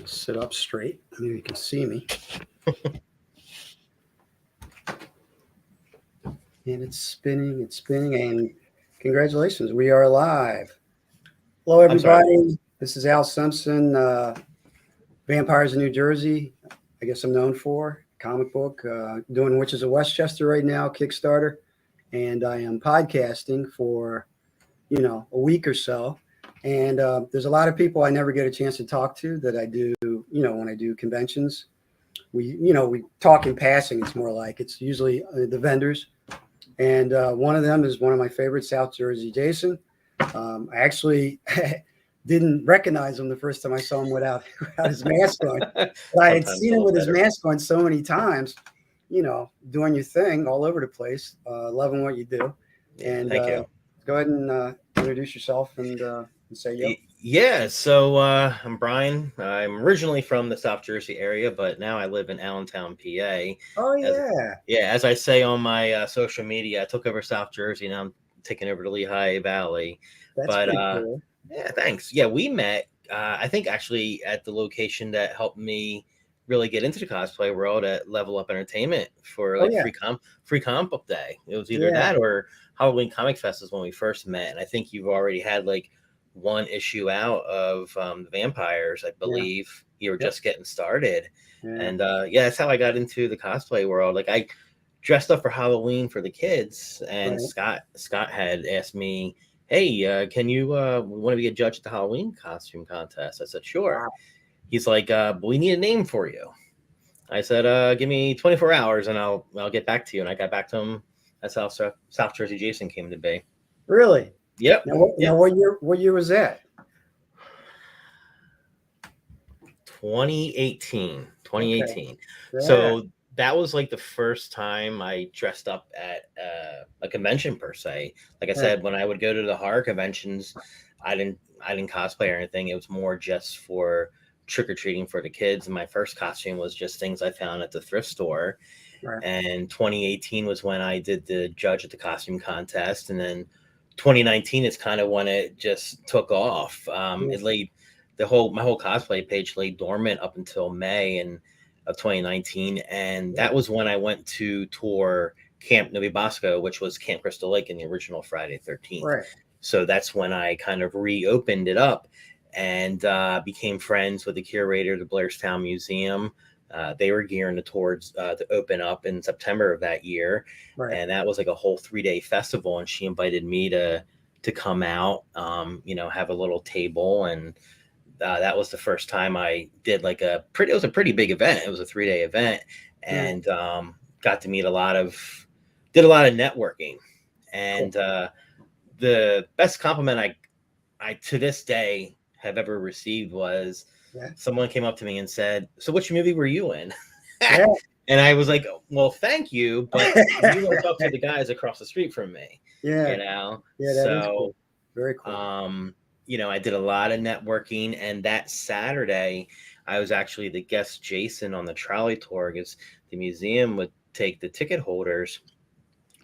Sit up straight. Maybe you can see me. And it's spinning, and congratulations, we are live. Hello, I'm sorry. everybody. This is Al Simpson, Vampires in New Jersey. I guess I'm known for comic book, doing Witches of Westchester right now, Kickstarter, and I am podcasting for a week or so. And there's a lot of people I never get a chance to talk to that I do, when I do conventions. We talk in passing. It's more like it's usually the vendors. And one of them is one of my favorites, South Jersey Jason. I actually didn't recognize him the first time I saw him without his mask on. But I had Sometimes seen a him little with his better. mask on so many times, doing your thing all over the place, loving what you do. And Thank you. go ahead and introduce yourself and say yo. Yeah, so I'm Brian. I'm originally from the South Jersey area, but now I live in Allentown, PA. Oh, As yeah. yeah, as I say on my social media, I took over South Jersey. Now I'm taking over the Lehigh Valley. That's But pretty cool. yeah, thanks. Yeah, we met. I think actually at the location that helped me really get into the cosplay world at Level Up Entertainment for Oh, like yeah. free comic book day. It was either Yeah. that or Halloween Comic Fest is when we first met, and I think you've already had like one issue out of the vampires. I Yeah. believe you were Yep. just getting started, Yeah. and yeah, that's how I got into the cosplay world. Like I dressed up for Halloween for the kids, and Right. Scott had asked me, "Hey, can you want to be a judge at the Halloween costume contest?" I said, "Sure." Wow. He's like, "We need a name for you." I said, "Give me 24 hours and I'll get back to you." And I got back to him. That's how South Jersey Jason came to be. Really? Yep. Now Yep. what year was that? 2018. Okay. 2018. Yeah. So that was like the first time I dressed up at a convention per se. Like I Yeah. said, when I would go to the horror conventions, I didn't cosplay or anything. It was more just for trick or treating for the kids. And my first costume was just things I found at the thrift store. Right. And 2018 was when I did the judge at the costume contest, and then 2019 is kind of when it just took off. Yeah. It laid my whole cosplay page lay dormant up until May of 2019, and Yeah. that was when I went to tour Camp Novi Bosco, which was Camp Crystal Lake in the original Friday 13th. Right. So that's when I kind of reopened it up and became friends with the curator of the Blairstown Museum. They were gearing towards to open up in September of that year, Right. and that was like a whole 3-day festival. And she invited me to come out, have a little table, and that was the first time I did like it was a pretty big event. It was a 3-day event, Yeah. and got to meet did a lot of networking, Cool. and the best compliment I to this day have ever received was Yeah. someone came up to me and said, "So which movie were you in?" Yeah. And I was like, "Well, thank you, but you want to talk to the guys across the street from me, Yeah. you know?" Yeah. That is cool. So, Very cool. I did a lot of networking, and that Saturday, I was actually the guest Jason on the trolley tour because the museum would take the ticket holders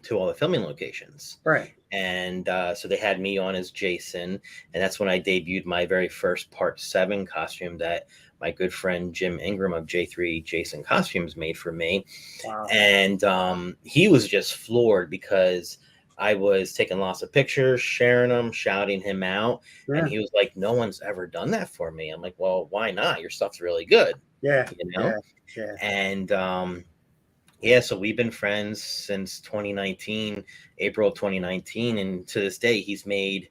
to all the filming locations. Right. And so they had me on as Jason, and that's when I debuted my very first Part 7 costume that my good friend Jim Ingram of J3 Jason Costumes made for me. Wow. And he was just floored because I was taking lots of pictures, sharing them, shouting him out. And Yeah. he was like, "No one's ever done that for me." I'm like, "Well, why not? Your stuff's really good, Yeah. you Yeah. know?" Yeah. And yeah, so we've been friends since 2019, April of 2019, and to this day, he's made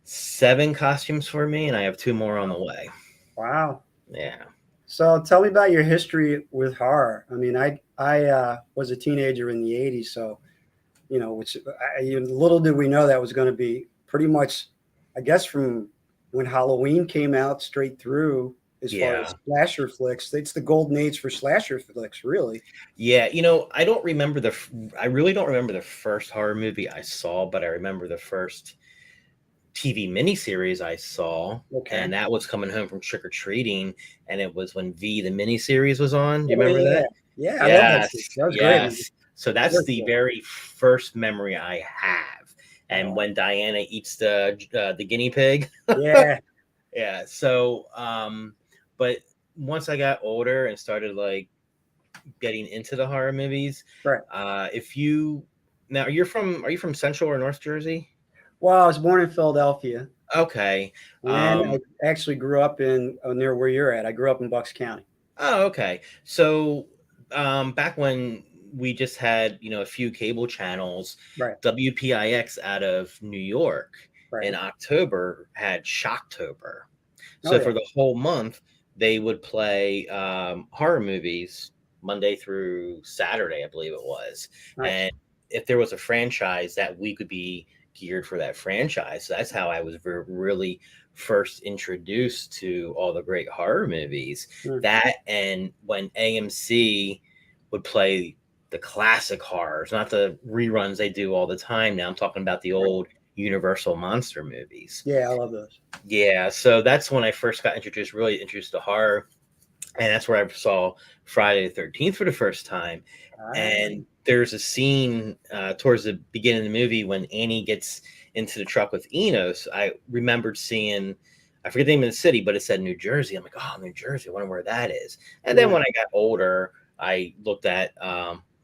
7 costumes for me, and I have 2 more on the way. Wow. Yeah. So tell me about your history with horror. I mean, I was a teenager in the '80s, so which little did we know that was going to be pretty much, I guess, from when Halloween came out straight through as far Yeah. as slasher flicks. It's the golden age for slasher flicks, really. Yeah, I really don't remember the first horror movie I saw, but I remember the first TV miniseries I saw, Okay. and that was coming home from trick or treating, and it was when the miniseries was on. Do you Oh, remember yeah. that? Yeah, I love that Yes, shit. That was great, man. yes. So that's Very the cool. very first memory I have. And Oh, when Diana eats the guinea pig, yeah. yeah. So, but once I got older and started like getting into the horror movies, Right. if you now are you from Central or North Jersey? Well, I was born in Philadelphia, Okay. and I actually grew up in near where you're at. I grew up in Bucks County. Oh, okay. So, back when we just had, a few cable channels, Right. WPIX out of New York in Right. October had Shocktober. Oh So yeah. for the whole month, they would play horror movies Monday through Saturday, I believe it was. Nice. And if there was a franchise, that week would be geared for that franchise. So that's how I was really first introduced to all the great horror movies. Mm. That and when AMC would play the classic horrors, not the reruns they do all the time now. I'm talking about the Right. old Universal monster movies. Yeah, I love those. Yeah, so that's when I first got introduced, really introduced to horror, and that's where I saw Friday the 13th for the first time. Ah, And there's a scene towards the beginning of the movie when Annie gets into the truck with Enos. I remembered seeing, I forget the name of the city, but it said New Jersey. I'm like, oh, New Jersey, I wonder where that is. And then yeah. when I got older, I looked at,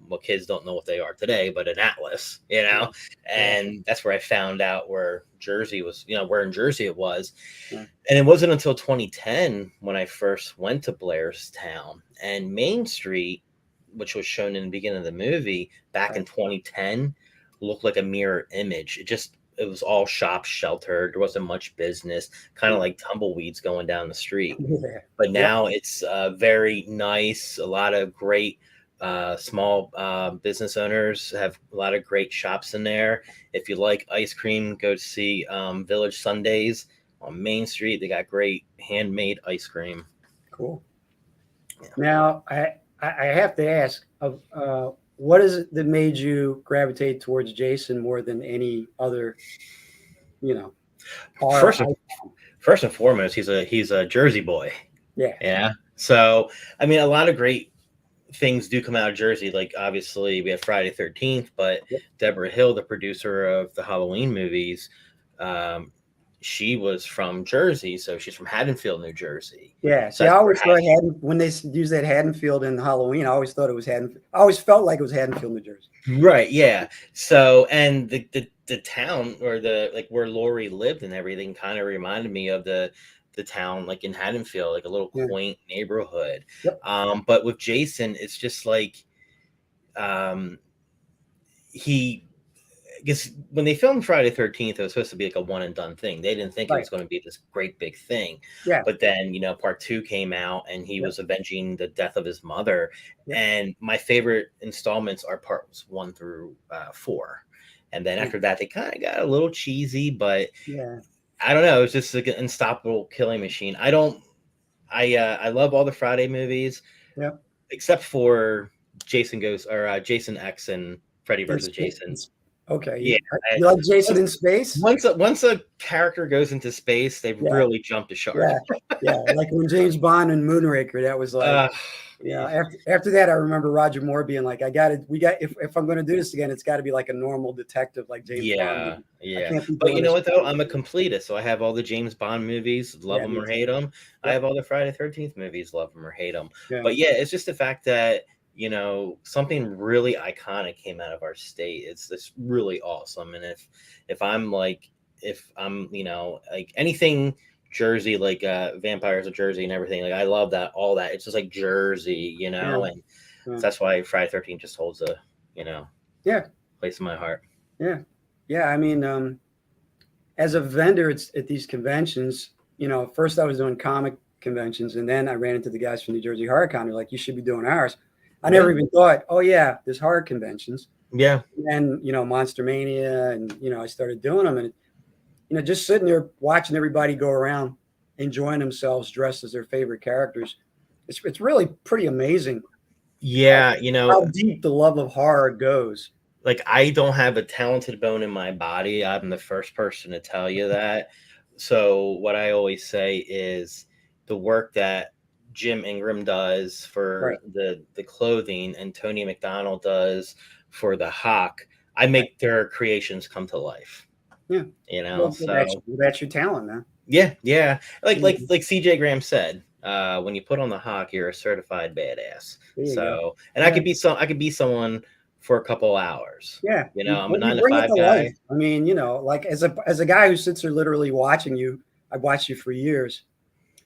well, kids don't know what they are today, but an atlas, Yeah. Yeah. and that's where I found out where Jersey was, where in Jersey it was. Yeah. And it wasn't until 2010 when I first went to Blairstown, and Main Street, which was shown in the beginning of the movie back Right. in 2010, looked like a mirror image. It was all shop sheltered. There wasn't much business, kind of Yeah. like tumbleweeds going down the street. Yeah. But Yep. now it's very nice. A lot of great small business owners have a lot of great shops in there. If you like ice cream, go to see Village Sundays on Main Street. They got great handmade ice cream. Cool. Yeah. Now, I have to ask, what is it that made you gravitate towards Jason more than any other, you know, horror? First, and, first and foremost, he's a Jersey boy. Yeah. Yeah. So I mean, a lot of great things do come out of Jersey. Like obviously, we have Friday 13th, but Yep. Deborah Hill, the producer of the Halloween movies, she was from Jersey, so she's from Haddonfield, New Jersey. Yeah. So See, I that's always thought when they use that Haddonfield in Halloween, I always thought it was Haddonfield. I always felt like it was Haddonfield, New Jersey. right, yeah. So and the town or the like where Lori lived and everything kind of reminded me of the town like in Haddonfield, like a little Yeah. quaint neighborhood. Yep. But with Jason, it's just like he because when they filmed Friday the 13th, it was supposed to be like a one and done thing. They didn't think it Right. was going to be this great big thing. Yeah. But then, part two came out and he Yep. was avenging the death of his mother. Yep. And my favorite installments are parts 1 through 4. And then after that, they kind of got a little cheesy, but Yeah. I don't know. It's just like an unstoppable killing machine. I love all the Friday movies. Yep. Except for Jason X and Freddy versus Jason. Okay. Yeah. You like Jason in space? Once a character goes into space, they've really jumped the shark. Yeah. Yeah. Like when James Bond and Moonraker, that was like, after that, I remember Roger Moore being like, if I'm going to do this again, it's got to be like a normal detective like James Bond. Yeah. But you know what though? I'm a completist. So I have all the James Bond movies, love them or hate them. I have all the Friday 13th movies, love them or hate them. Yeah. But yeah, it's just the fact that, something really iconic came out of our state. It's this really awesome. And if I'm like anything Jersey, like Vampires of Jersey and everything, like I love that, all that. It's just like Jersey, and that's why Friday 13th just holds a, place in my heart. Yeah. Yeah. I mean, as a vendor, it's at these conventions, first I was doing comic conventions and then I ran into the guys from New Jersey Horror Con. They're like, you should be doing ours. I never even thought, oh yeah, there's horror conventions. Yeah. And, Monster Mania and, I started doing them and, just sitting there watching everybody go around, enjoying themselves dressed as their favorite characters. It's really pretty amazing. Yeah. How deep the love of horror goes. Like I don't have a talented bone in my body. I'm the first person to tell you that. So what I always say is the work that Jim Ingram does for the clothing and Tony McDonald does for the Hawk, I make their creations come to life. Yeah. So that's your talent, man. Yeah. Like CJ Graham said, when you put on the hawk, you're a certified badass. There you go. So, and Yeah. I could be someone for a couple hours. Yeah. You know, I'm a Well, you nine to bring it five to life. guy. I mean, like as a guy who sits there literally watching you, I've watched you for years.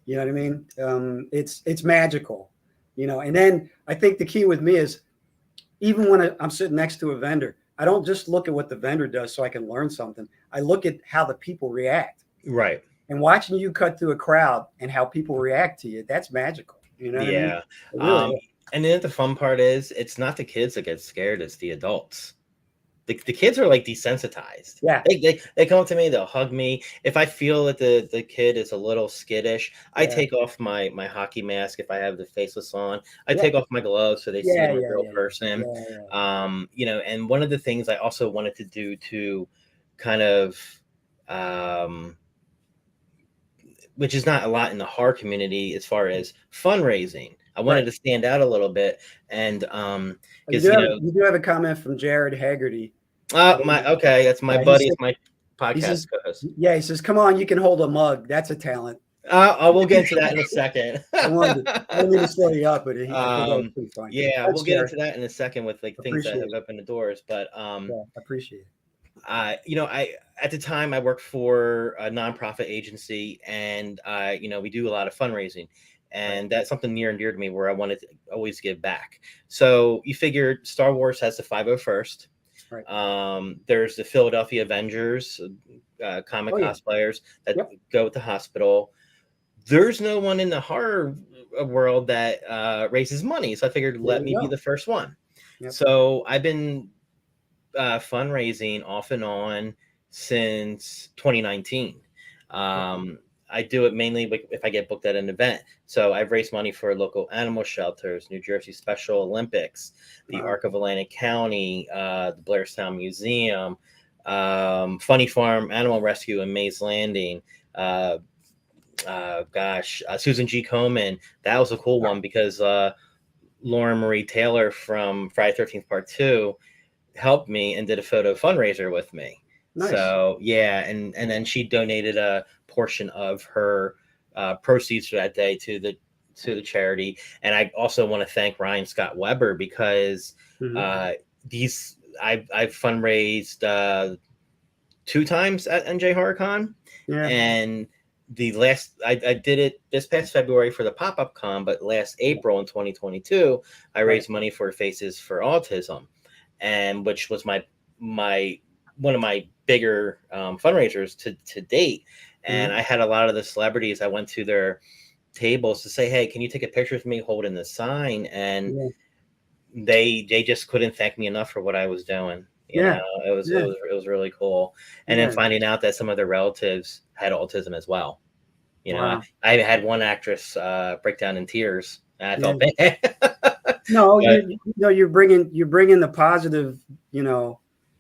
You know what I mean? It's magical, And then I think the key with me is even when I'm sitting next to a vendor, I don't just look at what the vendor does so I can learn something. I look at how the people react. Right. And watching you cut through a crowd and how people react to you, that's magical. You know what I mean? Yeah. It really is. And then the fun part is it's not the kids that get scared, it's the adults. The kids are like desensitized. Yeah. They come up to me, they'll hug me. If I feel that the kid is a little skittish, I Yeah. take off my hockey mask if I have the faceless on. I Yeah. take off my gloves so they see Yeah. I'm a Yeah. real Yeah. person. Yeah. And one of the things I also wanted to do to kind of which is not a lot in the horror community as far as fundraising. I wanted Right. to stand out a little bit, and You because do have a comment from Jared Haggerty. that's my Yeah, he buddy, said, it's my he podcast says, co-host. yeah, he says, come on, you can hold a mug. That's a talent. I will get into that in a second. I didn't mean to slow you up, but I thought that was pretty funny. Yeah, Thanks, we'll get Jared. into that in a second with like things that Appreciate have it. opened the doors. But Yeah, appreciate it. I at the time I worked for a nonprofit agency, and we do a lot of fundraising, and Right. that's something near and dear to me where I wanted to always give back. So you figured Star Wars has the 501st. Right. There's the Philadelphia Avengers, comic Oh, yeah. cosplayers that Yep. go with the hospital. There's no one in the horror world that raises money, so I figured There let you me be go. the first one. Yep. So I've been fundraising off and on since 2019. I do it mainly if I get booked at an event. So I've raised money for local animal shelters, New Jersey Special Olympics, the Wow. Arc of Atlantic County, the Blairstown Museum, Funny Farm Animal Rescue in Mays Landing. Susan G. Komen. That was a cool one because Lauren Marie Taylor from Friday 13th Part 2 helped me and did a photo fundraiser with me. Nice. So yeah, and then she donated a portion of her proceeds for that day to the charity. And I also want to thank Ryan Scott Weber because I've fundraised 2 times at NJ HorrorCon. Yeah. And the last I did it this past February for the pop-up con, but last April in 2022 I raised money for Faces for Autism, and which was my one of my bigger fundraisers to date. And I had a lot of the celebrities, I went to their tables to say, hey, can you take a picture of me holding the sign? And they just couldn't thank me enough for what I was doing. You know, it was really cool. And then finding out that some of their relatives had autism as well. Wow. I had one actress break down in tears. And I felt bad. No, you're bringing the positive,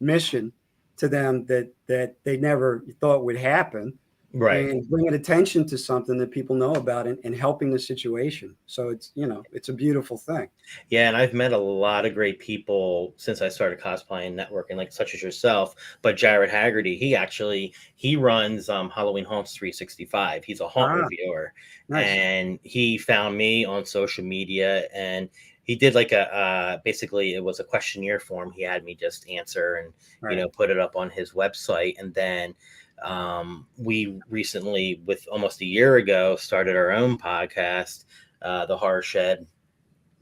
mission to them that they never thought would happen. Right. And bringing attention to something that people know about and helping the situation. So it's a beautiful thing. Yeah, and I've met a lot of great people since I started cosplaying and networking, like such as yourself. But Jared Haggerty, he runs Halloween Haunts 365. He's a haunt reviewer. Nice. And he found me on social media, and he did like basically it was a questionnaire form he had me just answer and put it up on his website. And then we recently, with almost a year ago, started our own podcast, the Horror Shed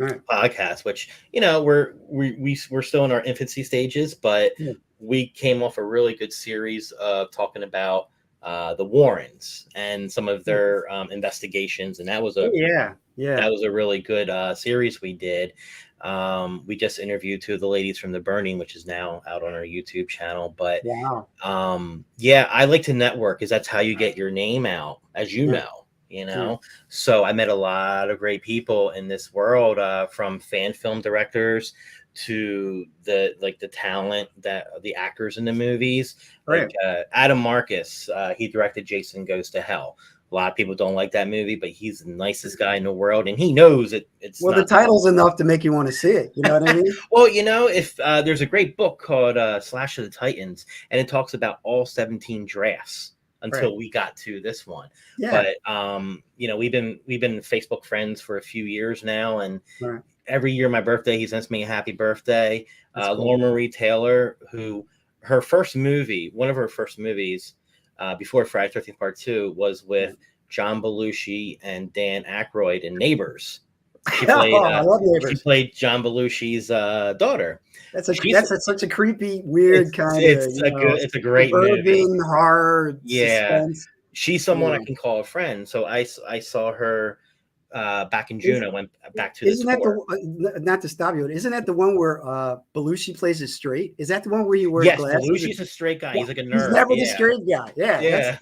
podcast, which we're still in our infancy stages, but we came off a really good series of talking about the Warrens and some of their investigations, and that was a really good series we did. We just interviewed 2 of the ladies from The Burning, which is now out on our YouTube channel. But I like to network, because that's how you get your name out, as you know. So I met a lot of great people in this world, from fan film directors to the talent, that the actors in the movies. Adam Marcus, he directed Jason Goes to Hell. A lot of people don't like that movie, but he's the nicest guy in the world, and he knows it's well, the title's enough to make you want to see it. You know what I mean? Well, if there's a great book called Slash of the Titans, and it talks about all 17 drafts until we got to this one. Yeah. But you know, we've been Facebook friends for a few years now, and Right. every year my birthday, he sends me a happy birthday. That's cool. Laura Marie Taylor, who her first movie, one of her first movies, before Friday 13th Part 2, was with John Belushi and Dan Aykroyd in Neighbors. She played, I love Neighbors. she played John Belushi's daughter. That's such a creepy, weird kind of, It's a great movie. suburban horror Yeah, suspense. she's someone I can call a friend. So I saw her back in June. I went back to the Isn't that tour. not to stop you? Isn't that the one where Belushi plays it straight? Is that the one where he wears Yes, glasses? Belushi's a straight guy. He's like a nerd. He's never the straight guy. Yeah.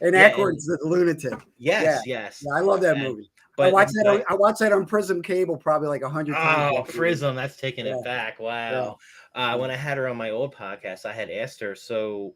And Aykroyd's the lunatic. Yes. Yeah, I love that movie. But I watched that on Prism Cable probably like 100 times. Oh, Prism, that's taking it back. Wow. When I had her on my old podcast, I had asked her, so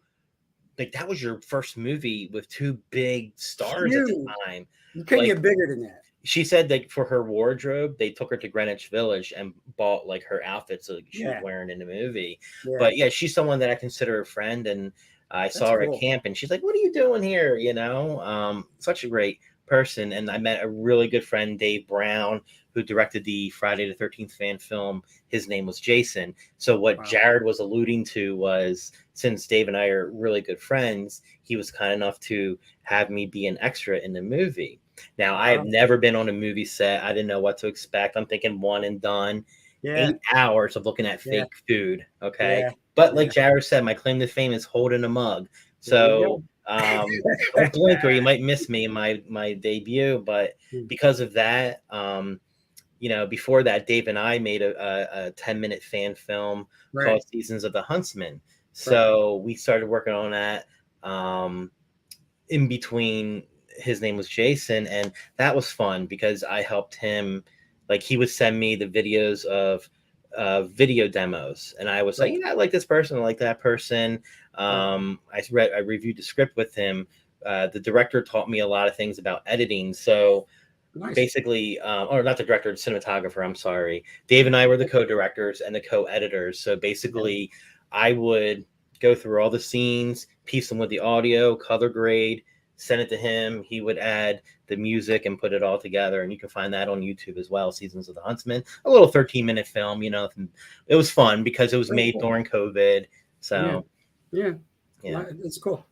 like that was your first movie with two big stars at the time. You couldn't get bigger than that. She said that for her wardrobe, they took her to Greenwich Village and bought like her outfits that she was wearing in the movie. Yeah. But yeah, she's someone that I consider a friend, and I saw her at camp, and she's like, "What are you doing here?" You know, such a great person. And I met a really good friend, Dave Brown, who directed the Friday the 13th fan film. His name was Jason. So what Jared was alluding to was, since Dave and I are really good friends, he was kind enough to have me be an extra in the movie. Now, I have never been on a movie set. I didn't know what to expect. I'm thinking one and done. 8 hours of looking at fake food. Okay. But like Jared said, my claim to fame is holding a mug. So don't blink or you might miss me in my debut. But because of that, you know, before that, Dave and I made a 10-minute fan film called Seasons of the Huntsman. So we started working on that in between. His name was Jason, and that was fun because I helped him. Like, he would send me the videos of video demos, and I was like, yeah, I like this person, I like that person. I reviewed the script with him. The director taught me a lot of things about editing. So basically, or not the director, the cinematographer, I'm sorry. Dave and I were the co-directors and the co-editors. So basically, I would go through all the scenes, piece them with the audio, color grade, send it to him. He would add the music and put it all together, and you can find that on YouTube as well. Seasons of the Huntsman, a little 13-minute film. You know, it was fun because it was made during COVID. So yeah, it's cool.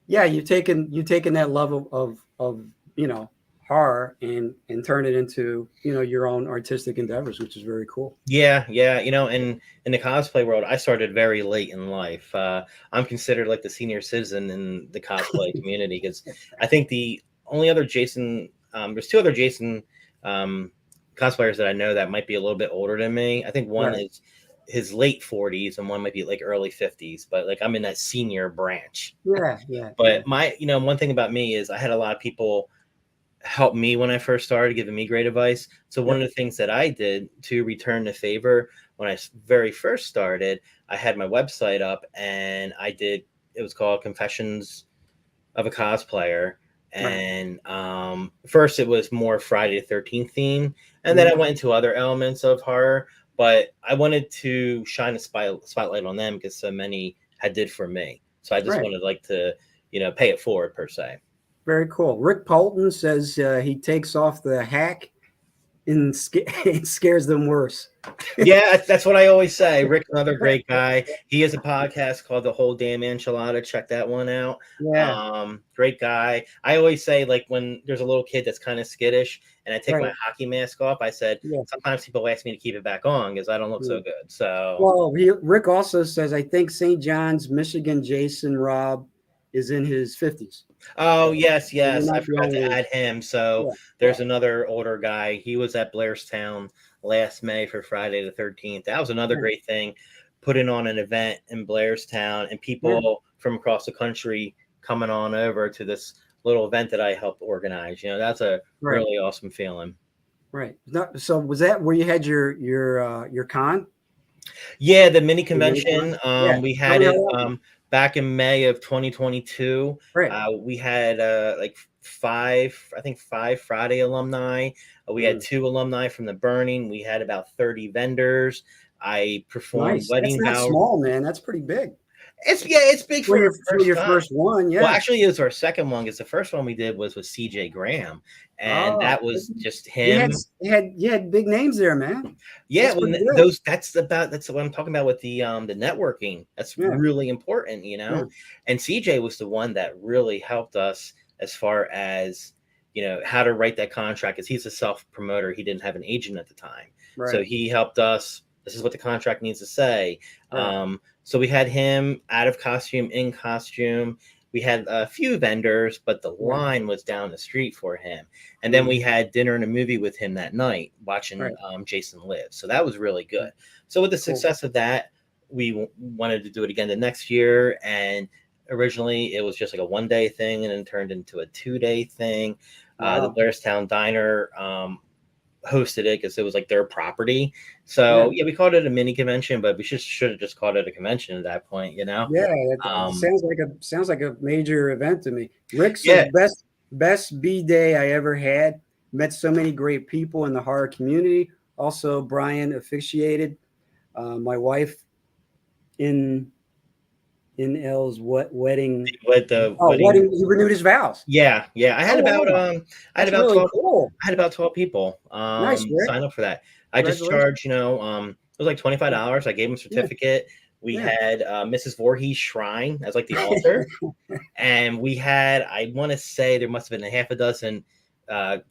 Yeah, you've taken that love of you know, horror and turn it into, you know, your own artistic endeavors, which is very cool. Yeah. You know, in the cosplay world, I started very late in life. I'm considered like the senior citizen in the cosplay community because I think the only other Jason, there's two other Jason cosplayers that I know that might be a little bit older than me. I think one is his late 40s and one might be like early 50s, but like I'm in that senior branch. Yeah. But one thing about me is I had a lot of people help me when I first started, giving me great advice. So one of the things that I did to return the favor when I very first started, I had my website up and it was called Confessions of a Cosplayer. And first it was more Friday the 13th theme. And then I went into other elements of horror, but I wanted to shine a spotlight on them because so many had did for me. So I just wanted like to, you know, pay it forward per se. Very cool. Rick Polton says he takes off the hack and it scares them worse. Yeah, that's what I always say. Rick's another great guy. He has a podcast called The Whole Damn Enchilada. Check that one out. Yeah. Great guy. I always say, like, when there's a little kid that's kind of skittish and I take my hockey mask off, I said, sometimes people ask me to keep it back on because I don't look so good. So, well, Rick also says, I think St. John's, Michigan, Jason Robb is in his 50s. Oh, yes. I forgot to add him. So there's another older guy. He was at Blairstown last May for Friday the 13th. That was another great thing, putting on an event in Blairstown and people from across the country coming on over to this little event that I helped organize. You know, that's a really awesome feeling. Right. So was that where you had your con? Yeah, the mini convention. We had it back in May of 2022. We had like five Friday alumni. We had 2 alumni from the Burning. We had about 30 vendors. I performed wedding vows. That's not small, man. That's pretty big. It's big For for your the for first your time. first one, Well, yeah. actually, it was our second one because the first one we did was with CJ Graham, and Oh, that was just you had him. you had big names there, man. Yeah, That's when pretty good. those that's what I'm talking about with the networking. That's Yeah, really important, yeah, And CJ was the one that really helped us as far as how to write that contract. Because he's a self promoter, he didn't have an agent at the time, so right, he helped us. This is what the contract needs to say. right, So we had him out of costume, in costume. We had a few vendors, but the yeah, line was down the street for him. And then we mhm, had dinner and a movie with him that night, watching right, Jason live. So that was really good. So with the cool. success of that, we wanted to do it again the next year. And originally it was just like a 1 day thing, and then turned into a 2 day thing. The Wow. Blairstown Diner hosted it because it was like their property. Yeah, So yeah, we called it a mini convention, but we should have just called it a convention at that point. yeah. It Um, sounds like a major event to me. Rick says yeah, best B day I ever had. Met so many great people in the horror community. Also, Brian officiated. My wife in L's wedding. with the Oh, wedding. wedding. He renewed his vows. Yeah. Oh wow, I had that's about really 12 cool. I had about 12 people Nice, Rick. sign up for that. I just Congratulations. charged, it was like $25. I gave them a Yeah, certificate. We yeah. had Mrs. Voorhees' shrine as like the altar, and we had, I want to say there must have been a half a dozen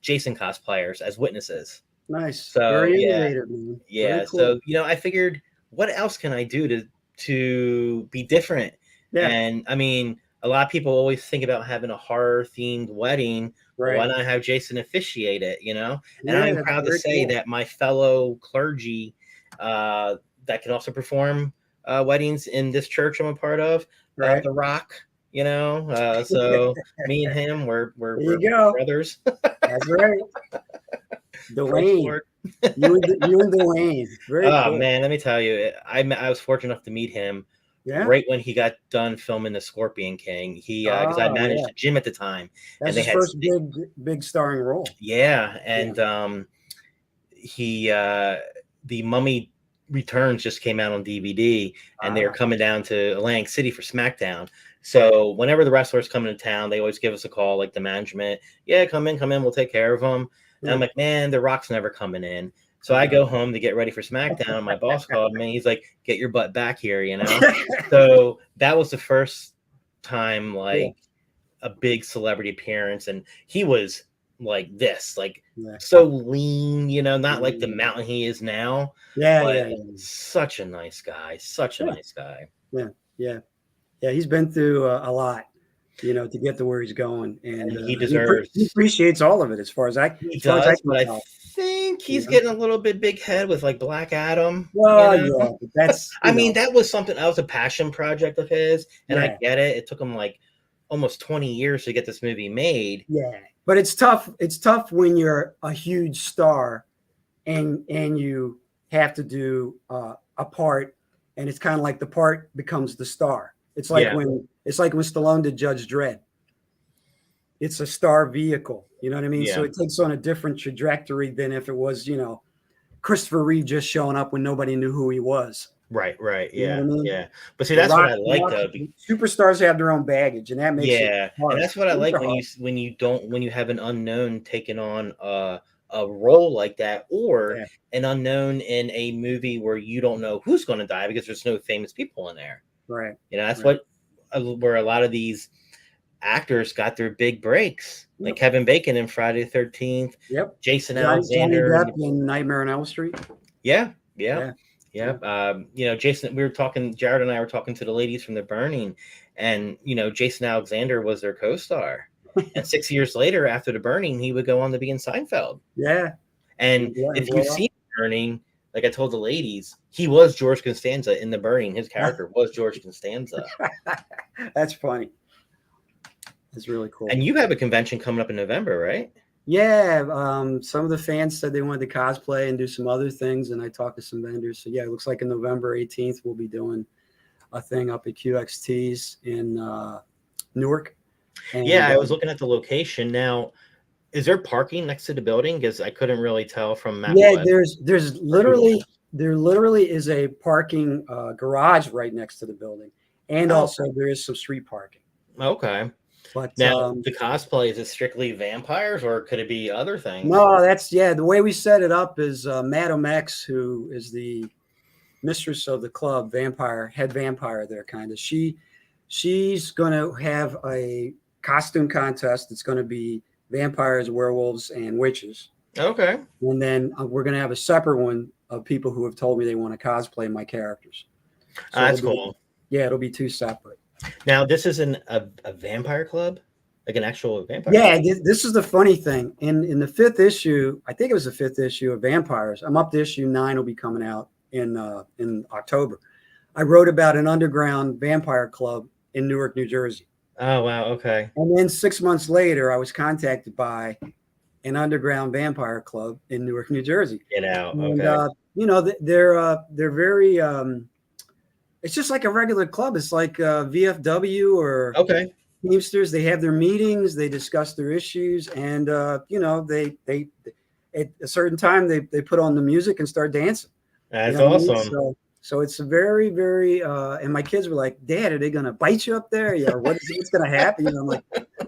Jason cosplayers as witnesses. Nice. So Very yeah, innovative, man. Very yeah. cool. So I figured, what else can I do to be different? Yeah. And I mean, a lot of people always think about having a horror themed wedding. Well, why Right. not have Jason officiate it? And Yeah, I'm that's proud to very say cool. that my fellow clergy that can also perform weddings in this church I'm a part of, Right. The Rock. So me and him, There we're you go. brothers. That's right. Praise the Delane. Lord. You and Delane. Very Oh cool. man, let me tell you, I was fortunate enough to meet him Yeah. right when he got done filming The Scorpion King. He because I Oh, managed yeah. a gym at the time, That's and they his had first big starring role. yeah, Yeah. and he the Mummy Returns just came out on DVD, and they were Ah, coming down to Atlantic City for SmackDown. So whenever the wrestlers come into town, they always give us a call, like the management. Yeah, come in, we'll take care of them. And yeah. I'm like, man, the Rock's never coming in. So I Uh, go home to get ready for SmackDown. And my boss called me. He's like, get your butt back here. So that was the first time, cool. like, a big celebrity appearance, and he was like this, like Yeah. so lean, not like the Mm. mountain he is now, Yeah, but yeah, yeah. such a nice guy, such a Yeah, nice guy. yeah, yeah. Yeah, he's been through a lot, to get to where he's going, and And he he deserves. appreciates all of it He as far as I does, can but I tell. think You he's know. getting a little bit big head with like Black Adam. Well, yeah, but that's I mean, that was something, that was a passion project of his, and I yeah, get it. It took him like almost 20 years to get this movie made. yeah. But it's tough. It's tough when you're a huge star and you have to do a part, and it's kind of like the part becomes the star. Yeah, It's like when Stallone did Judge Dredd. It's a star vehicle. You know what I mean? So yeah. it takes on a different trajectory than if it was, Christopher Reeve just showing up when nobody knew who he was. Right, You know yeah, what I mean? yeah. But see, The that's what Rock, I like though. superstars have their own baggage, and that makes it Yeah, and hard. that's what I These like are when hard. you have an unknown taking on a role like that, or Yeah, an unknown in a movie where you don't know who's going to die because there's no famous people in there. right, That's right. what where a lot of these actors got their big breaks, like Yep, Kevin Bacon in Friday the 13th, yep. Jason Johnny Alexander. Depp in Nightmare on Elm Street. Yeah, yeah, Yeah, yeah. yeah. Jason, we were talking, Jared and I were talking to the ladies from The Burning, and, Jason Alexander was their co-star. And 6 years later, after The Burning, he would go on to be in Seinfeld. Yeah, And and if blow you've up. seen The Burning, like I told the ladies, he was George Costanza in The Burning. His character was George Costanza. That's funny. That's really cool. And you have a convention coming up in November, right? Yeah, some of the fans said they wanted to cosplay and do some other things, and I talked to some vendors. So yeah, it looks like on November 18th we'll be doing a thing up at QXT's in Newark. Yeah, And I was looking at the location. Now, is there parking next to the building? Because I couldn't really tell from Mapple yeah, Web there's or Google literally Maps. there literally is a parking garage right next to the building, and Oh, also there is some street parking. okay. But Now, the cosplay, is it strictly vampires or could it be other things? no, that's the way we set it up is Madam X, who is the mistress of the club, head vampire there, kind of. She's going to have a costume contest. It's going to be vampires, werewolves, and witches. Okay. And then we're going to have a separate one of people who have told me they want to cosplay my characters. So That's cool. it'll be two separate. Now, this is a vampire club? Like an actual vampire Yeah, club? this is the funny thing. In the 5th issue, I think it was the 5th issue of Vampires. I'm up to issue 9, will be coming out in October. I wrote about an underground vampire club in Newark, New Jersey. Oh, wow. Okay. And then 6 months later, I was contacted by an underground vampire club in Newark, New Jersey. Get out. And, Okay. they're very, it's just like a regular club. It's like VFW or Okay. Teamsters. They have their meetings, they discuss their issues, and they at a certain time they put on the music and start dancing. That's What I mean? awesome. So it's a very, very and my kids were like, Dad, are they gonna bite you up there? Yeah, what's gonna happen? I'm like,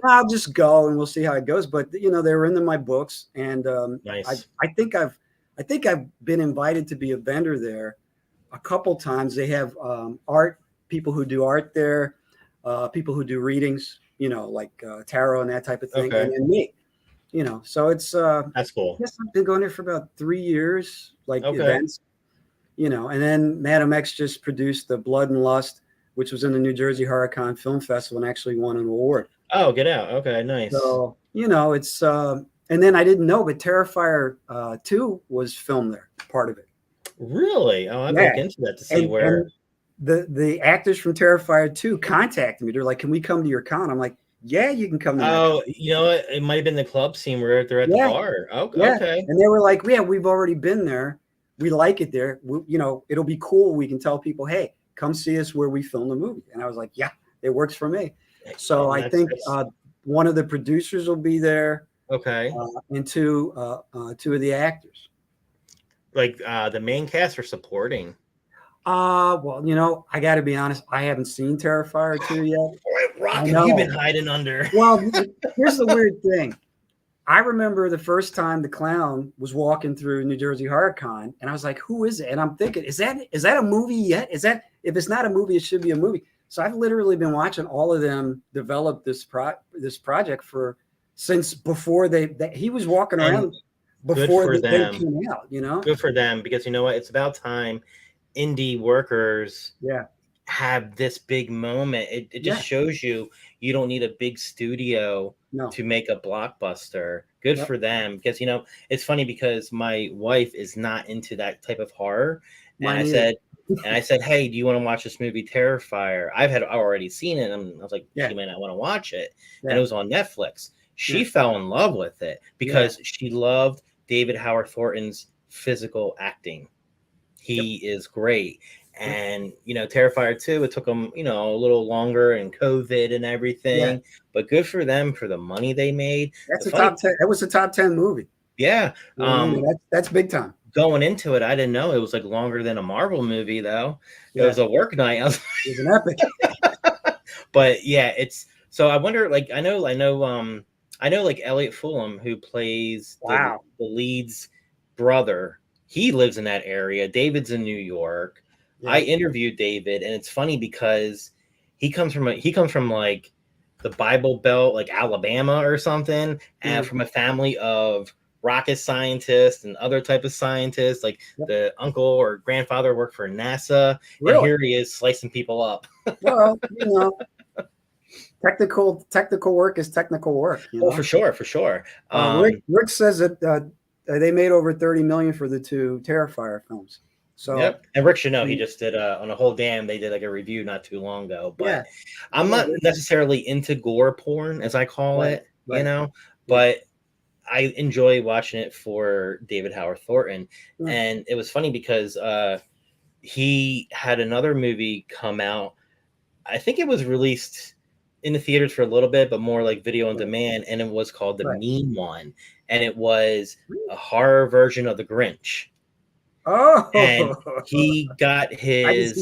I'll just go and we'll see how it goes. But they were into my books, and Nice. I think I've been invited to be a vendor there a couple times. They have art people who do art there, people who do readings, like tarot and that type of thing, Okay. and then me, So it's That's cool. I guess I've been going there for about 3 years, like Okay. events, And then Madam X just produced the Blood and Lust, which was in the New Jersey Horrorcon Film Festival and actually won an award. Oh, get out. Okay, nice. So it's and then I didn't know, but Terrifier 2 was filmed there, part of it. Really? Oh, I'd Yeah. look into that to see And where. the actors from Terrifier 2 contacted me. They're like, "Can we come to your con?" I'm like, "Yeah, you can come to my con." Oh, you know what? It might have been the club scene where they're at the Yeah. bar. Oh, Yeah. okay. And they were like, "Yeah, we've already been there. We like it there. It'll be cool. We can tell people, hey, come see us where we film the movie." And I was like, "Yeah, it works for me." So And I think that's one of the producers will be there, okay. and two of the actors. Like the main cast or supporting. Well, I got to be honest. I haven't seen Terrifier 2 yet. All right, Rocket, know. you've been hiding under. Well, here's the weird thing. I remember the first time the clown was walking through New Jersey Horrorcon, and I was like, "Who is it?" And I'm thinking, "Is that a movie yet? If it's not a movie, it should be a movie." So I've literally been watching all of them develop this project since before he was walking around before the thing came out. Good for them, because you know what? It's about time indie workers have this big moment. It just shows you don't need a big studio to make a blockbuster. Good for them, because it's funny because my wife is not into that type of horror, and I said, hey, do you want to watch this movie Terrifier? I already seen it, and I was like, she might not want to watch it, and it was on Netflix. She fell in love with it because she loved David Howard Thornton's physical acting. He is great. And Terrifier 2, it took them a little longer, and COVID and everything, but good for them for the money they made. That's top 10. That was a top 10 movie. Yeah. That's big time. Going into it, I didn't know it was like longer than a Marvel movie, though. It was a work night. It was an epic. But yeah, it's so I wonder, like, I know like Elliot Fulham, who plays the lead's brother. He lives in that area. David's in New York. Yeah. I interviewed David, and it's funny because he comes from like the Bible Belt, like Alabama or something, and from a family of rocket scientists and other type of scientists. Like the uncle or grandfather worked for NASA, and here he is slicing people up. Well, technical work is technical work. Oh, for sure. Rick says that they made over $30 million for the 2 Terrifier films. So and Rick should know, he just did on a whole damn. They did like a review not too long ago. But I'm not necessarily into gore porn, as I call it, but I enjoy watching it for David Howard Thornton. And it was funny because he had another movie come out. I think it was released in the theaters for a little bit, but more like video on demand, and it was called The Mean One, and it was a horror version of The Grinch. Oh, and he got his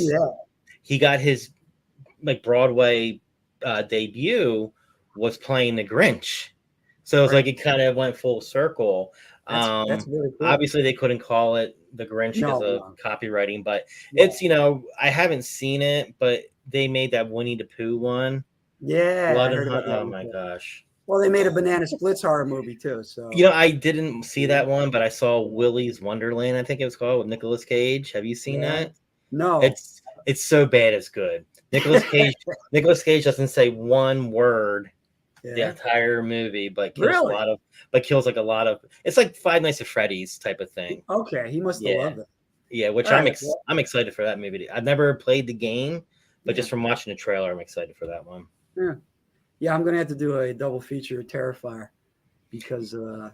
like Broadway debut was playing the Grinch. So it's Right. like it kind of went full circle. That's really cool. Obviously they couldn't call it the Grinch because No, of no. copywriting, but Yeah. it's I haven't seen it, but they made that Winnie the Pooh one. Yeah, I Blood and heard about that Oh one my too. gosh. Well, they made a Banana Splits horror movie too. So I didn't see yeah, that one, but I saw Willy's Wonderland, I think it was called, with Nicolas Cage. Have you seen yeah. that? No, It's so bad it's good. Nicolas Cage doesn't say one word the yeah, entire movie, but really? kills like a lot of. It's like Five Nights at Freddy's type of thing. Okay, he must have Yeah, loved it. yeah. Which All right. Well, I'm excited for that movie. I've never played the game, but yeah, just from watching the trailer, I'm excited for that one. yeah, yeah. I'm gonna have to do a double feature of Terrifier because I'm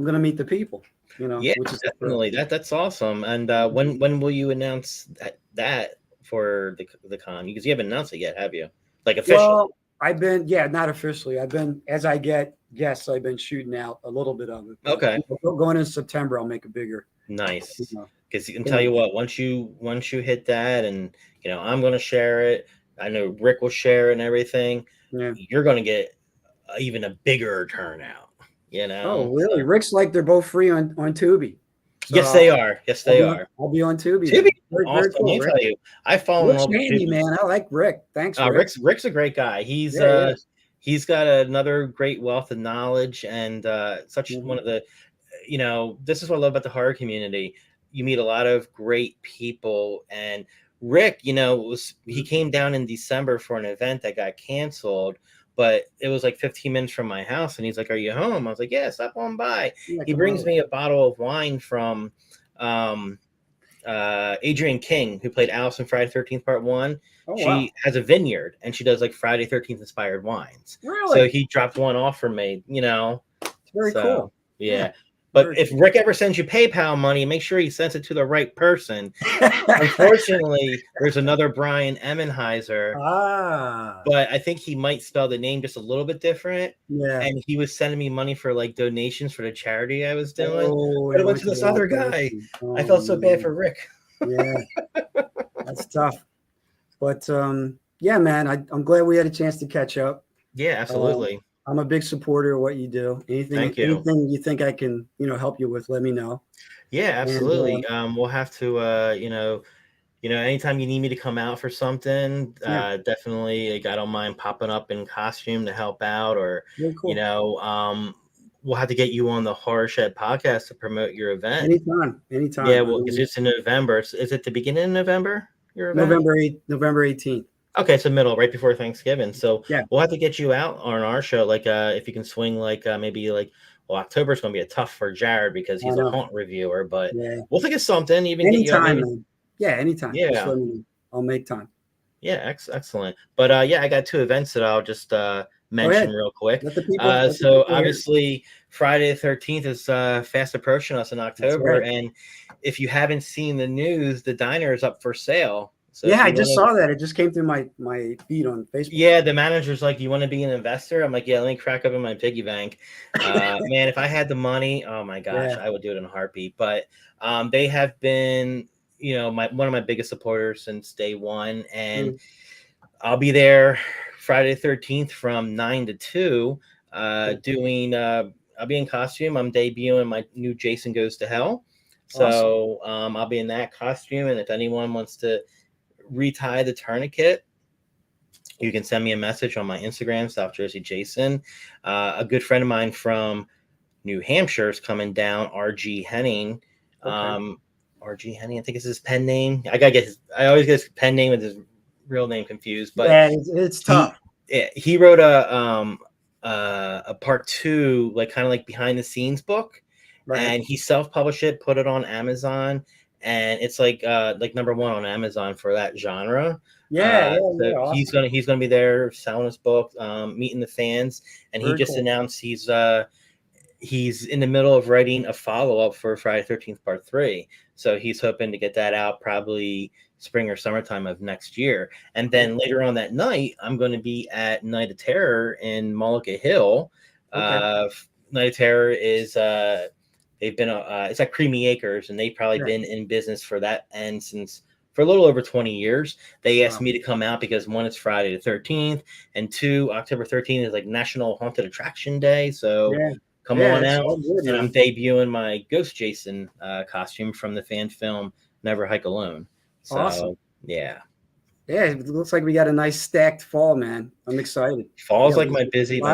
gonna meet the people. Yeah, Which is a thrill. definitely. That's awesome. And when will you announce that for the con? Because you haven't announced it yet, have you? Like officially? Well, not officially. I've been, as I get guests, I've been shooting out a little bit of it. But Okay, going into September, I'll make a bigger. You nice. know, Because you can tell you thing. what, once you hit that, and I'm going to share it. I know Rick will share it and everything. Yeah. You're going to get even a bigger turnout. Oh, So really? Rick's like they're both free on Tubi. yes, So they are. Yes, they are. I'll be on Tubi Tubi, then. Very, very awesome. Let cool, me Rick. tell you, I fall in Rick's love with handy, Tubi. man. I like Rick. Thanks, Rick. Rick's a great guy. Yeah, he is. He's got another great wealth of knowledge and such Mhm. one of the this is what I love about the horror community. You meet a lot of great people, and Rick, he Mhm. came down in December for an event that got canceled, but it was like 15 minutes from my house, and he's like, "Are you home?" I was like, "Yeah, stop on by." Yeah, He come on brings over. me a bottle of wine from um, Adrienne King, who played Alice in Friday 13th Part 1. Oh, wow. She has a vineyard and she does like Friday 13th inspired wines. So Really? he dropped one off for me, It's very So cool. Yeah, yeah. But very if cool. Rick ever sends you PayPal money, make sure he sends it to the right person. Unfortunately, there's another Brian Emenheiser, Ah, but I think he might spell the name just a little bit different. yeah. And he was sending me money for like donations for the charity I was doing, Oh, but it it went went to to the this wrong other guy. person. I Oh, felt so bad man. for Rick. Yeah, that's tough. But yeah, man, I'm glad we had a chance to catch up. Yeah, Um, absolutely. I'm a big supporter of what you do. Thank you. Anything you think I can, help you with, let me know. Yeah, And absolutely. We'll have to, anytime you need me to come out for something, yeah, definitely, like, I don't mind popping up in costume to help out, or, very you cool. know, um, we'll have to get you on the Horror Shed podcast to promote your event. Anytime, Yeah, anytime. I well, because mean, it's in November. Is it the beginning of November, your event? November 18th. Okay, so middle, right before Thanksgiving. So Yeah, we'll have to get you out on our show. Like, if you can swing, like, maybe like, well, October is going to be a tough for Jared because I he's a know. haunt reviewer, but Yeah, we'll think of something. Even get you out, anytime, maybe. man. Yeah, anytime. Just Yeah, let me know. I'll make time. yeah, excellent. But yeah, I got two events that I'll just Go mention ahead. real quick. Let the So people hear. obviously, Friday the 13th is fast approaching us in That's October, right. and if you haven't seen the news, the diner is up for sale. So Yeah, if I you just want to. saw that. It just came through my feed on Facebook. Yeah, the manager's like, "Do you want to be an investor?" I'm like, "Yeah, let me crack up in my piggy bank." Man, if I had the money, oh my gosh, Yeah. I would do it in a heartbeat. But they have been, one of my biggest supporters since day one, and Mm, I'll be there Friday the 13th from 9 to 2, cool. doing. I'll be in costume. I'm debuting my new Jason Goes to Hell, Awesome. so I'll be in that costume. And if anyone wants to retie the tourniquet, you can send me a message on my Instagram, South Jersey Jason. A good friend of mine from New Hampshire is coming down, RG Henning. Okay. RG Henning, I think is his pen name. I always get his pen name with his real name confused, but Yeah, it's he tough. he wrote a part two, like kind of like behind the scenes book, Right. and he self-published it, put it on Amazon, and it's like number one on Amazon for that genre. Yeah, yeah, So yeah. he's Awesome. gonna be there selling his book, meeting the fans, and he Very just cool. announced he's in the middle of writing a follow-up for Friday 13th Part 3. So he's hoping to get that out probably spring or summertime of next year. And Cool. then later on that night, I'm going to be at Night of Terror in Mullica Hill. Okay. Night of Terror is they've been it's at Creamy Acres, and they've probably Yeah. been in business for that end since for a little over 20 years. They asked Wow. me to come out because one, it's Friday the 13th, and two, October 13th is like National Haunted Attraction Day. So Yeah. come Yeah, on it's out. all good, And I'm man. debuting my Ghost Jason costume from the fan film Never Hike Alone. Awesome. So yeah, Yeah, it looks like we got a nice stacked fall, man. I'm excited. fall's Yeah, like a my lot of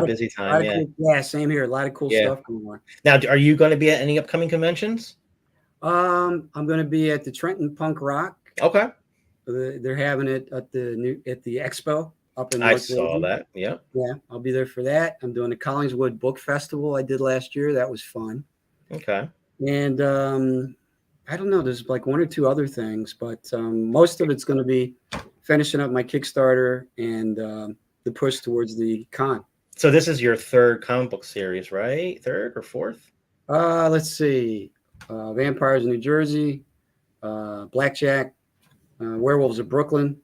busy time. Yeah, cool. Yeah, same here. A lot of cool yeah. stuff going on. Now, are you going to be at any upcoming conventions? I'm going to be at the Trenton Punk Rock. Okay, They're having it at the Expo up in I North saw Jersey. that. Yeah. Yeah, I'll be there for that. I'm doing the Collingswood Book Festival I did last year. That was fun. Okay. And I don't know. There's like one or two other things, but most of it's going to be finishing up my Kickstarter and the push towards the con. So this is your third comic book series, right? Third or fourth? Let's see. Vampires in New Jersey, Blackjack, Werewolves of Brooklyn,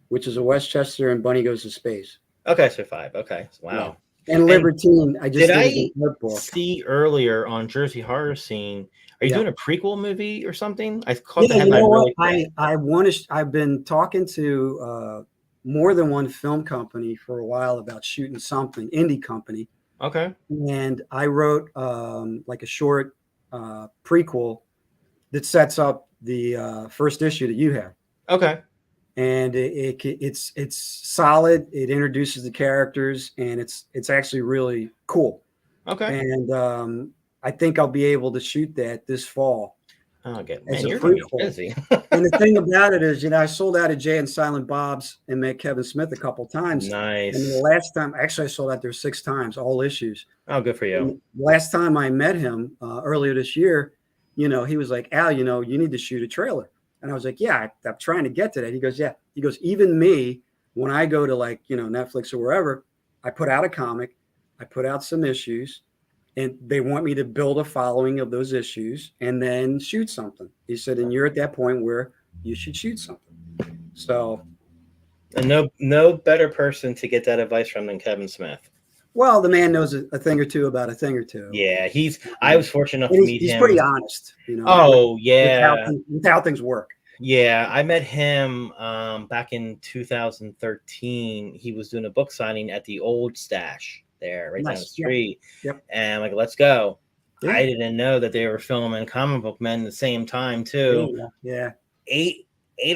which is a Westchester, and Bunny Goes to Space. Okay, so five. Okay, wow. Yeah. And Libertine, I just did did I a art book. see earlier on Jersey Horror Scene? Are you Yeah. doing a prequel movie or something? I caught the Yeah, you headline know what? really quick. I want to. I've been talking to more than one film company for a while about shooting something, indie company, Okay. and I wrote like a short prequel that sets up the first issue that you have. Okay. And it's solid. It introduces the characters, and it's actually really cool. Okay. And I think I'll be able to shoot that this fall. Okay. As Man, a you're gonna be prequel. busy. And the thing about it is, I sold out at Jay and Silent Bob's and met Kevin Smith a couple times. Nice. And the last time, actually, I sold out there 6 times, all issues. Oh, good for you. And the last time I met him earlier this year, he was like, Al, you need to shoot a trailer. And I was like, yeah, I'm trying to get to that. He goes, yeah. He goes, even me, when I go to Netflix or wherever, I put out a comic, I put out some issues, and they want me to build a following of those issues and then shoot something. He said, and you're at that point where you should shoot something. So, and no better person to get that advice from than Kevin Smith. Well, the man knows a thing or two about a thing or two. Yeah, I was fortunate enough to meet him. He's pretty honest, Oh, yeah. With how things work. Yeah, I met him back in 2013. He was doing a book signing at the old stash there, right down the street. Yep. And I'm like, let's go. Yeah. I didn't know that they were filming Comic Book Men at the same time, too. Yeah. 8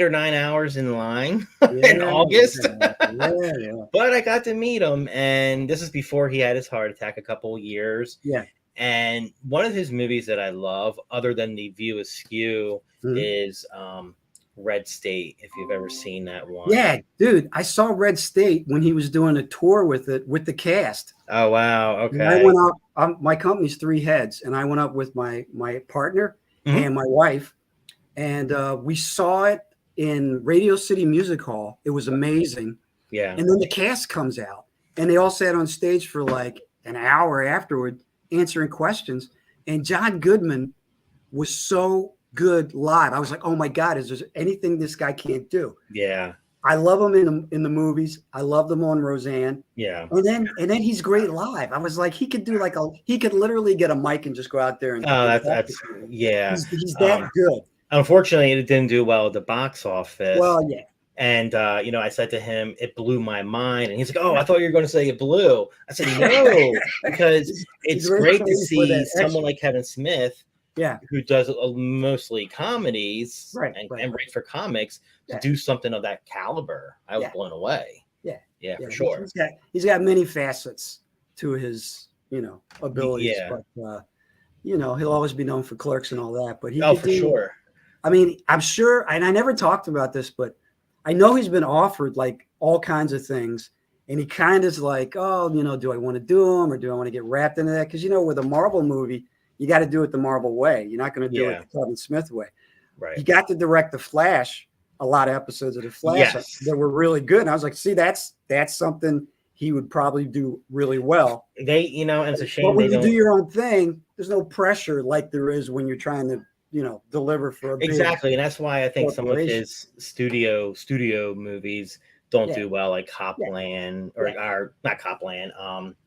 or 9 hours in line in August. Yeah. But I got to meet him, and this is before he had his heart attack a couple years. Yeah. And one of his movies that I love, other than The View Askew, is Red State, if you've ever seen that one. Yeah, dude, I saw Red State when he was doing a tour with the cast. Oh, wow. Okay. And I went up, my company's 3 heads, and I went up with my partner and my wife, and we saw it in Radio City Music Hall. It was amazing. Yeah. And then the cast comes out, and they all sat on stage for like an hour afterward answering questions. And John Goodman was so good live. I was like, oh my God, is there anything this guy can't do? Yeah. I love him in the movies. I loved him on Roseanne. Yeah. And then he's great live. I was like, he could literally get a mic and just go out there and that's yeah. He's that good. Unfortunately, it didn't do well at the box office. Well, yeah. And I said to him, it blew my mind. And he's like, oh, I thought you were going to say it blew. I said, no, because it's great to see someone like Kevin Smith, who does mostly comedies and write for comics, to do something of that caliber. I was blown away. Yeah, for sure. He's got many facets to his, abilities. Yeah. But he'll always be known for Clerks and all that. But sure. I mean, I'm sure, and I never talked about this, but I know he's been offered like all kinds of things, and he kind of is like, oh, do I want to do them or do I want to get wrapped into that? Because with a Marvel movie, you got to do it the Marvel way. You're not going to do it the Kevin Smith way. Right. He got to direct The Flash, a lot of episodes of The Flash that were really good. And I was like, see, that's something he would probably do really well. And it's a shame. But when you do your own thing, there's no pressure like there is when you're trying to, deliver for a big and that's why I think some of his studio movies don't do well, like Copland or not Copland.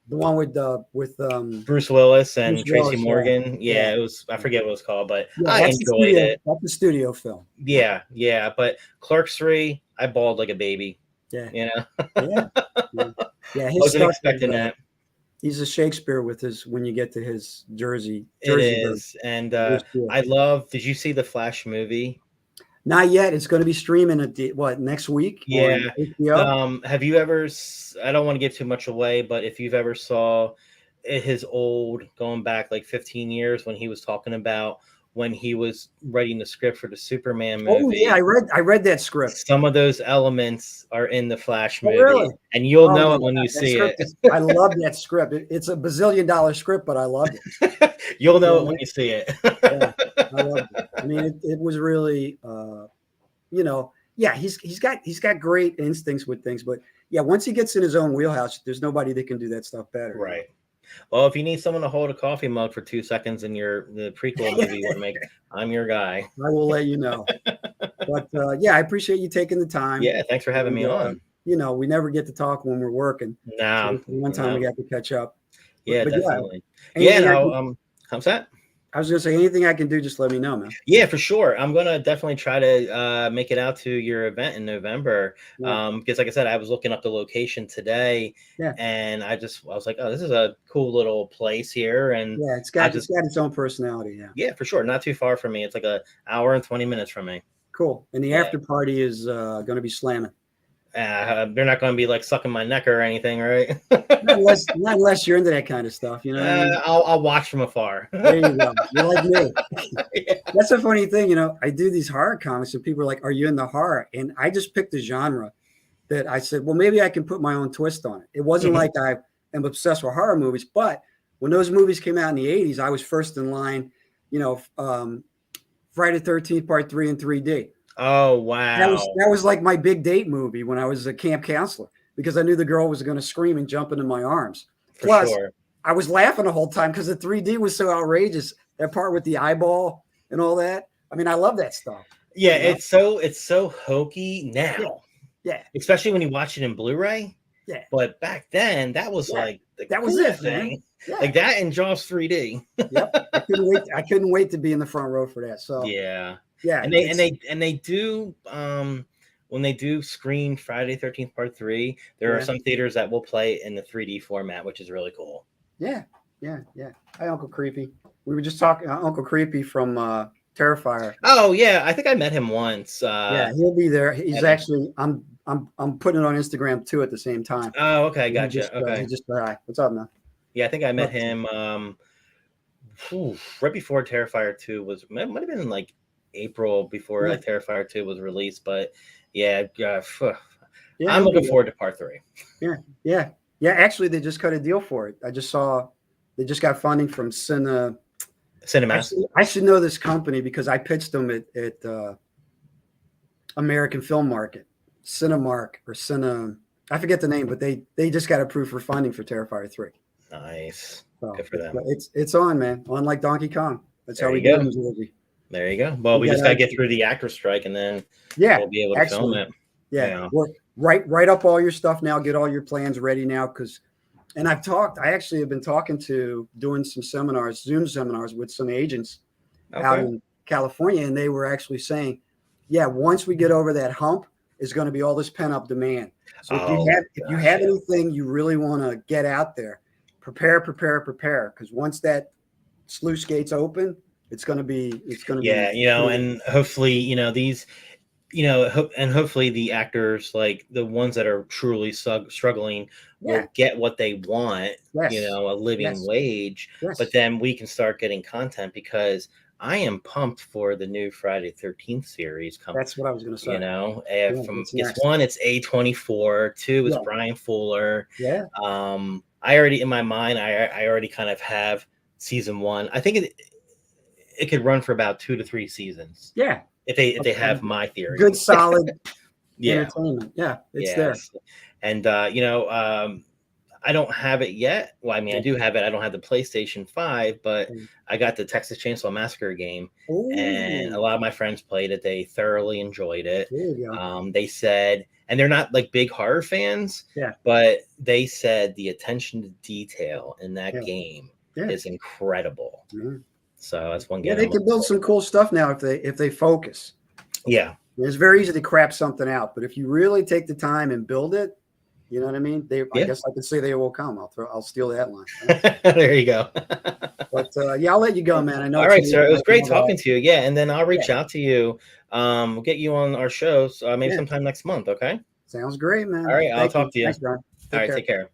The one with Bruce Willis and Bruce Tracy Willis, yeah. Morgan. Yeah. Yeah, it was. I forget what it was called, but Yeah, I enjoyed it. that's the studio film. Yeah, yeah. But Clerks 3, I bawled like a baby. Yeah. You know, Yeah. Yeah. Yeah, I his wasn't stuff is, expecting that. he's a Shakespeare with his when you get to his It Jersey version. is, and It is good. I love. Did you see the Flash movie? Not yet. It's going to be streaming next week Yeah. on HBO? Have you ever? I don't want to give too much away, but if you've ever saw his old, going back like 15 years, when he was talking about when he was writing the script for the Superman movie. Oh yeah, I read that script. Some of those elements are in the Flash Oh, movie, really? and you'll know man, it when you that see script it. I love that script. It's a bazillion-dollar script, but I loved it. You'll know Yeah, it when you see it. yeah, I loved it. I mean, it was really, yeah, he's got great instincts with things, but yeah, once he gets in his own wheelhouse, there's nobody that can do that stuff better. Right. Well, if you need someone to hold a coffee mug for 2 seconds in the prequel movie you want to make, I'm your guy. I will let you know. But yeah, I appreciate you taking the time. Yeah, thanks for having me on. We never get to talk when we're working. No, So one time we got to catch up. Yeah, but definitely. How's that? I was gonna say, anything I can do, just let me know, man. Yeah, for sure. I'm gonna definitely try to make it out to your event in November. Because like I said, I was looking up the location today, and I was like, oh, this is a cool little place here, and yeah, it's got its own personality. Yeah, for sure. Not too far from me. It's like an hour and 20 minutes from me. Cool. And the after party is gonna be slamming. They're not going to be like sucking my neck or anything, right? not unless you're into that kind of stuff, you know. What I mean? I'll watch from afar. There you go. You're like me. Yeah. That's a funny thing, I do these horror comics, and people are like, "Are you into horror?" And I just picked a genre that I said, "Well, maybe I can put my own twist on it." It wasn't like I am obsessed with horror movies, but when those movies came out in the '80s, I was first in line. Friday the 13th Part 3 in 3D. Oh, wow. That was like my big date movie when I was a camp counselor, because I knew the girl was going to scream and jump into my arms. Plus, I was laughing the whole time because the 3D was so outrageous. That part with the eyeball and all that. I mean, I love that stuff. Yeah, it's so hokey now. Yeah. Especially when you watch it in Blu-ray. Yeah. But back then, that was like that was it, thing. Yeah. Like that and Jaws 3D. Yep. I couldn't wait to be in the front row for that. So yeah. Yeah. And they do when they do screen Friday 13th Part 3, there are some theaters that will play in the 3D format, which is really cool. Yeah. Yeah. Yeah. Hi, Uncle Creepy. We were just talking Uncle Creepy from Terrifier. Oh yeah, I think I met him once. Yeah, he'll be there. He's actually I'm putting it on Instagram too at the same time. Oh, okay, gotcha. Okay. What's up, man? Yeah, I think I met him right before Terrifier 2 might have been like April before Terrifier 2 was released, but I'm looking forward to Part 3. Yeah. Actually, they just cut a deal for it. I just saw they just got funding from Cinema. I should know this company because I pitched them at American Film Market, Cinemark or Cine. I forget the name, but they just got approved for funding for Terrifier 3. Nice. So, good for them. It's on, man. On like Donkey Kong. That's how we go. do it. There you go. Well, we just got to get through the actor strike, and then we'll be able to film it. Yeah. Write up all your stuff now. Get all your plans ready now, and I actually have been doing some Zoom seminars with some agents out in California, and they were actually saying, once we get over that hump, is going to be all this pent up demand. So if you have anything you really want to get out there, prepare, because once that sluice gates open, it's going to be and hopefully these and hopefully the actors, like the ones that are truly struggling, will get what they want, a living wage, but then we can start getting content, because I am pumped for the new Friday 13th series coming. That's what I was going to say. It's A24, 2 is Brian Fuller. Yeah. I already, in my mind, I already kind of have season 1. I think it could run for about 2 to 3 seasons. Yeah. If they have my theory. Good, solid entertainment. Yeah, it's there. And I don't have it yet. Well, I mean, I Yeah. do have it. I don't have the PlayStation 5, but Mm. I got the Texas Chainsaw Massacre game, and a Ooh, lot of my friends played it. They thoroughly enjoyed it. there you go. They said, and they're not like big horror fans, Yeah, but they said the attention to detail in that yeah, game yeah. is incredible. Yeah. So that's one Yeah, game they I'm can looking build forward some cool stuff now if they focus. to. Yeah. It's very easy to crap something out, but if you really take the time and build it, you know what I mean? I Yeah. guess I could say they will come. I'll steal that line. Right? There you go. But yeah, I'll let you go, man. I know All it's right, late. sir. It was I great know that. talking to you. Yeah, and then I'll Yeah, reach out to you. We'll get you on our shows maybe yeah. sometime next month. Okay. Sounds great, All man. right. I'll Thank you. talk to you. Thanks, John. All Take right. care. Take care.